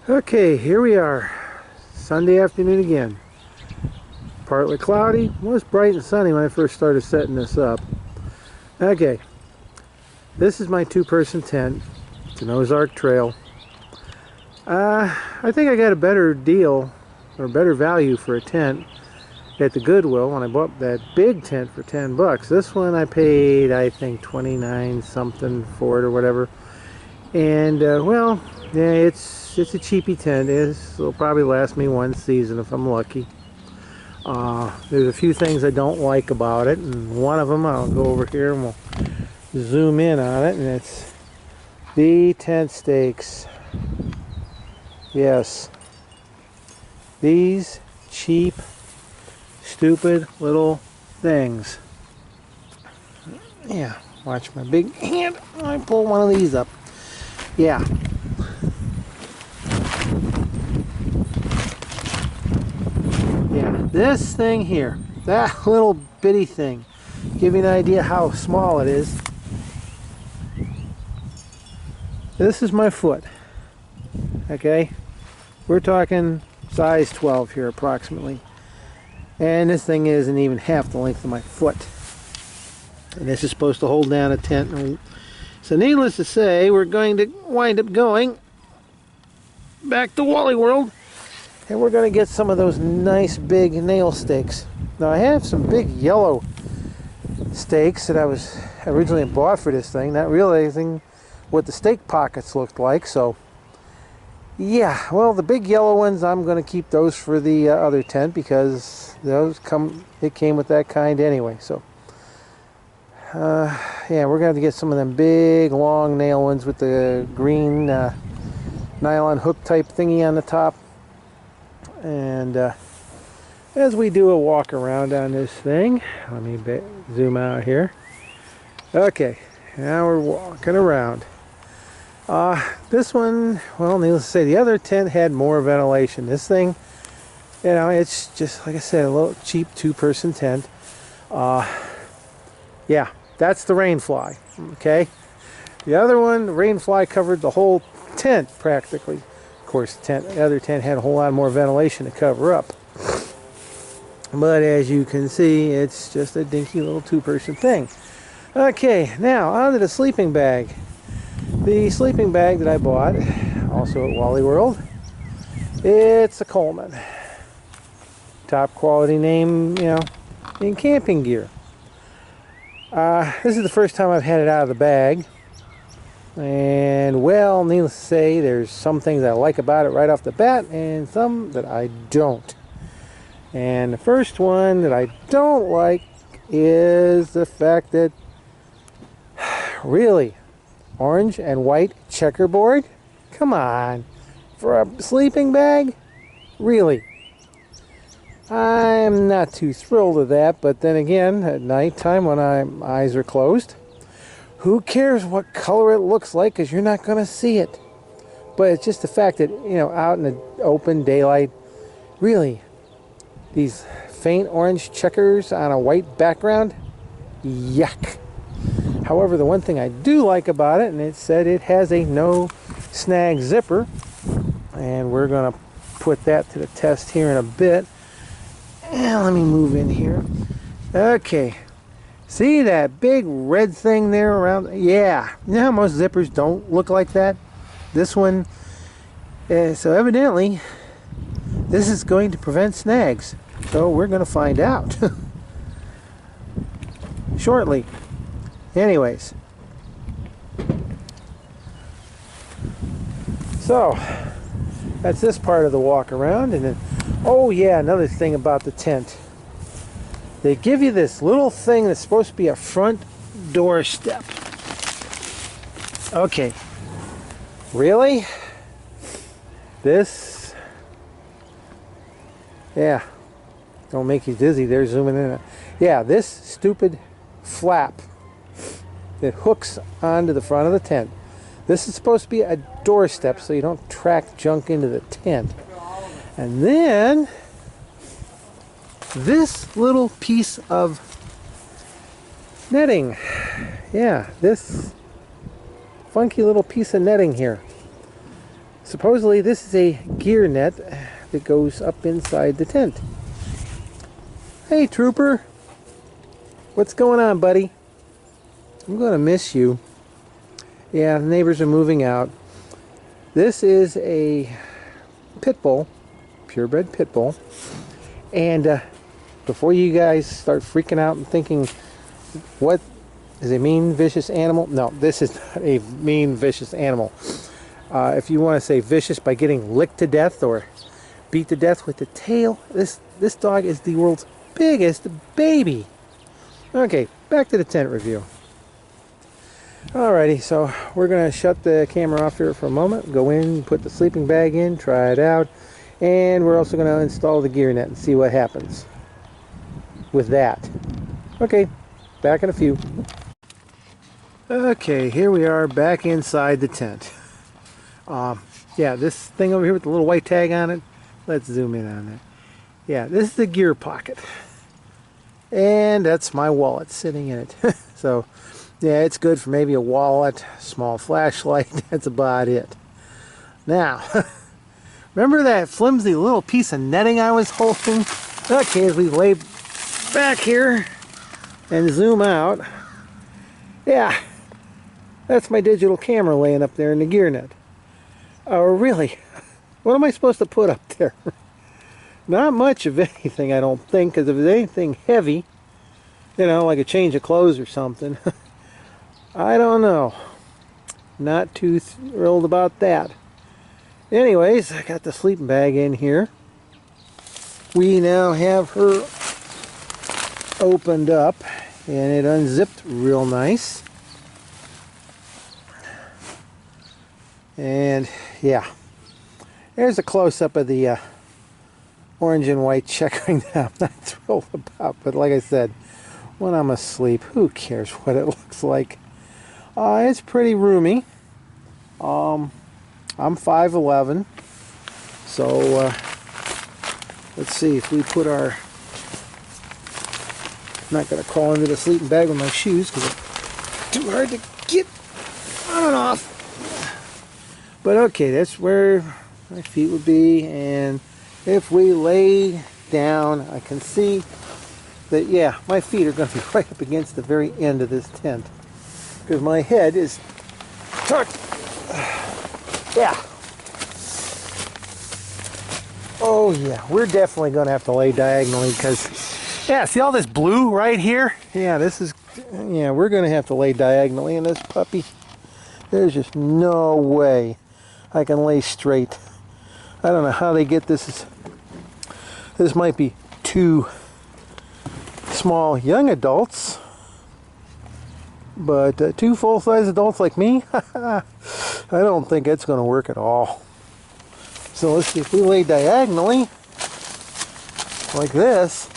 Okay, here we are. Sunday afternoon again. Partly cloudy. It was bright and sunny when I first started setting this up. Okay, this is my two-person tent. It's an Ozark trail. I think I got a better deal or better value for a tent at the Goodwill when I bought that big tent for 10 bucks. This one I paid, I think, 29 something for it or whatever. And well, yeah, it's a cheapy tent. It'll probably last me one season if I'm lucky. There's a few things I don't like about it, and one of them I'll go over here and we'll zoom in on it, and it's the tent stakes. Yes, these cheap, stupid little things. Yeah, watch my big hand. I pull one of these up. Yeah. Yeah, this thing here, that little bitty thing, give you an idea how small it is. This is my foot. Okay, we're talking size 12 here approximately, and this thing isn't even half the length of my foot, and this is supposed to hold down a tent. So needless to say, we're going to wind up going back to Wally World, and we're going to get some of those nice big nail stakes. Now I have some big yellow stakes that I was originally bought for this thing, not realizing what the stake pockets looked like. So yeah, well, the big yellow ones, I'm going to keep those for the other tent because it came with that kind anyway. So yeah, we're going to have to get some of them big long nail ones with the green nylon hook type thingy on the top. And as we do a walk around on this thing, let me zoom out here. Okay, now we're walking around. This one, well, needless to say, the other tent had more ventilation. This thing, you know, it's just, like I said, a little cheap two-person tent. Yeah, that's the rainfly, okay? The other one, the rainfly covered the whole tent practically. Of course, the other tent had a whole lot more ventilation to cover up. But as you can see, it's just a dinky little two-person thing. Okay, now on to the sleeping bag. The sleeping bag that I bought, also at Wally World, it's a Coleman. Top quality name, you know, in camping gear. This is the first time I've had it out of the bag. And, well, needless to say, there's some things I like about it right off the bat and some that I don't. And the first one that I don't like is the fact that, really, orange and white checkerboard? Come on. For a sleeping bag? Really? I'm not too thrilled with that, but then again, at nighttime when my eyes are closed, who cares what color it looks like, because you're not going to see it. But it's just the fact that, you know, out in the open daylight, really, these faint orange checkers on a white background? Yuck. However, the one thing I do like about it, and it said it has a no snag zipper, and we're going to put that to the test here in a bit. And let me move in here. Okay. See that big red thing there around? Yeah. You know how most zippers don't look like that? This one, so evidently, this is going to prevent snags. So we're going to find out shortly. Anyways. So, that's this part of the walk around. And then, oh yeah, another thing about the tent. They give you this little thing that's supposed to be a front door step. Okay. Really? This? Yeah. Don't make you dizzy there zooming in. Yeah, this stupid flap that hooks onto the front of the tent. This is supposed to be a doorstep so you don't track junk into the tent. And then this little piece of netting. Yeah, this funky little piece of netting here. Supposedly this is a gear net that goes up inside the tent. Hey trooper, what's going on, buddy? I'm gonna miss you. Yeah, the neighbors are moving out. This is a pit bull, purebred pit bull, and before you guys start freaking out and thinking, what is a mean, vicious animal? No, this is not a mean, vicious animal. If you want to say vicious by getting licked to death or beat to death with the tail, this dog is the world's biggest baby. Okay, back to the tent review. Alrighty, so we're going to shut the camera off here for a moment, go in, put the sleeping bag in, try it out, and we're also going to install the gear net and see what happens with that. Okay, back in a few. Okay, here we are back inside the tent. Yeah, this thing over here with the little white tag on it, let's zoom in on that. Yeah, this is the gear pocket. And that's my wallet sitting in it. So, yeah, it's good for maybe a wallet, small flashlight, that's about it. Now, remember that flimsy little piece of netting I was holding? Okay, as we lay back here and zoom out, yeah, that's my digital camera laying up there in the gear net. Oh, really? What am I supposed to put up there? Not much of anything, I don't think, because if it's anything heavy, you know, like a change of clothes or something, I don't know. Not too thrilled about that. Anyways, I got the sleeping bag in here. We now have her opened up, and it unzipped real nice. And yeah, there's a close-up of the orange and white checkering that I'm not thrilled about, but like I said, when I'm asleep, who cares what it looks like? It's pretty roomy. I'm 5'11", so let's see if we put our, I'm not going to crawl into the sleeping bag with my shoes because it's too hard to get on and off. But okay, that's where my feet would be, and if we lay down, I can see that, yeah, my feet are going to be right up against the very end of this tent because my head is tucked. Yeah. Oh yeah, we're definitely going to have to lay diagonally because, yeah, see all this blue right here? Yeah, this is, yeah, we're going to have to lay diagonally in this puppy. There's just no way I can lay straight. I don't know how they get this. This might be two small young adults, but two full-size adults like me, I don't think it's going to work at all. So let's see if we lay diagonally like this.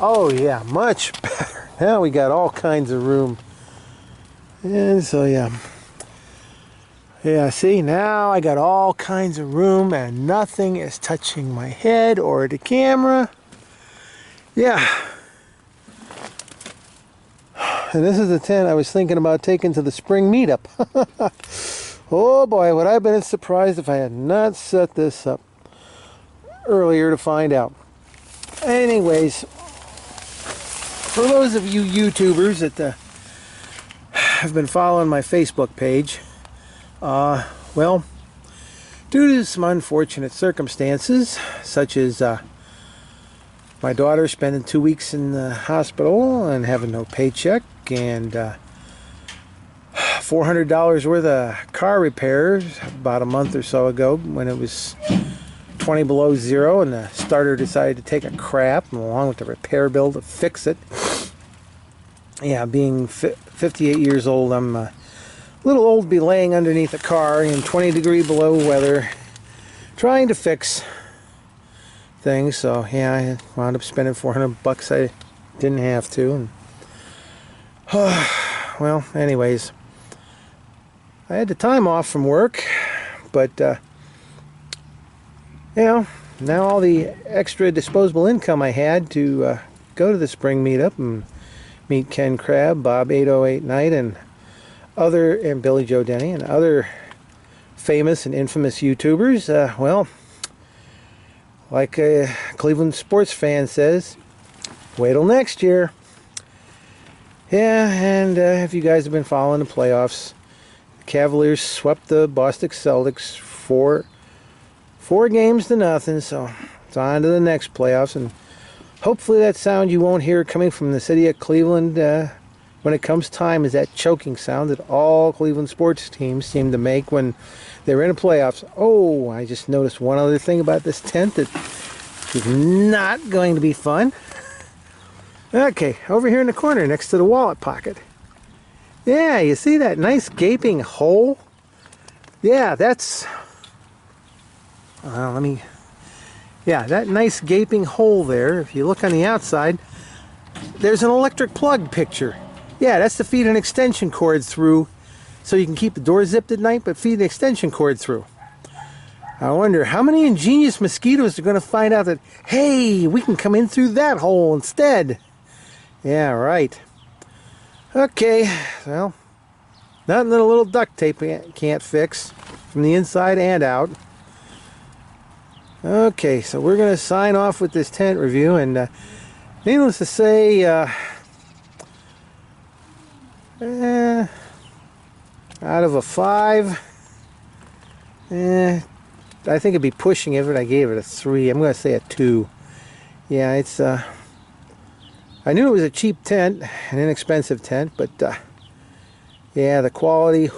Oh yeah, much better. Now we got all kinds of room. And so yeah. Yeah, see, now I got all kinds of room and nothing is touching my head or the camera. Yeah. And this is the tent I was thinking about taking to the spring meetup. Oh boy, would I have been surprised if I had not set this up earlier to find out. Anyways, for those of you YouTubers that have been following my Facebook page, well, due to some unfortunate circumstances, such as my daughter spending 2 weeks in the hospital and having no paycheck, and $400 worth of car repairs about a month or so ago when it was 20 below zero and the starter decided to take a crap, and along with the repair bill to fix it. Yeah, being 58 years old, I'm a little old to be laying underneath a car in 20-degree below weather trying to fix things. So yeah, I wound up spending $400 I didn't have to. And, well, anyways, I had the time off from work, but you know, now all the extra disposable income I had to go to the spring meetup and meet Ken Crabb, Bob 808 Knight, and Billy Joe Denny and other famous and infamous YouTubers. Well, like a Cleveland sports fan says, wait till next year. Yeah, and if you guys have been following the playoffs, the Cavaliers swept the Boston Celtics 4-0, so it's on to the next playoffs, and hopefully that sound you won't hear coming from the city of Cleveland when it comes time is that choking sound that all Cleveland sports teams seem to make when they're in the playoffs. Oh, I just noticed one other thing about this tent that is not going to be fun. Okay, over here in the corner next to the wallet pocket. Yeah, you see that nice gaping hole? Yeah, that's... Yeah, that nice gaping hole there, if you look on the outside, there's an electric plug picture. Yeah, that's to feed an extension cord through so you can keep the door zipped at night, but feed an extension cord through. I wonder how many ingenious mosquitoes are going to find out that, hey, we can come in through that hole instead. Yeah, right. Okay, well, nothing that a little duct tape can't fix from the inside and out. Okay, so we're going to sign off with this tent review, and needless to say, out of a 5, I think it'd be pushing it if I gave it a 3. I'm going to say a 2. Yeah, it's... I knew it was a cheap tent, an inexpensive tent, but yeah, the quality,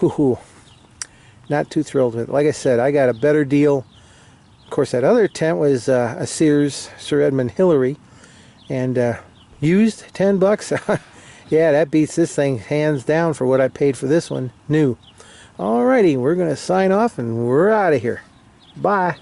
not too thrilled with it. Like I said, I got a better deal. Of course, that other tent was a Sears Sir Edmund Hillary, and used $10. Yeah, that beats this thing hands down for what I paid for this one new. Alrighty, we're going to sign off and we're out of here. Bye.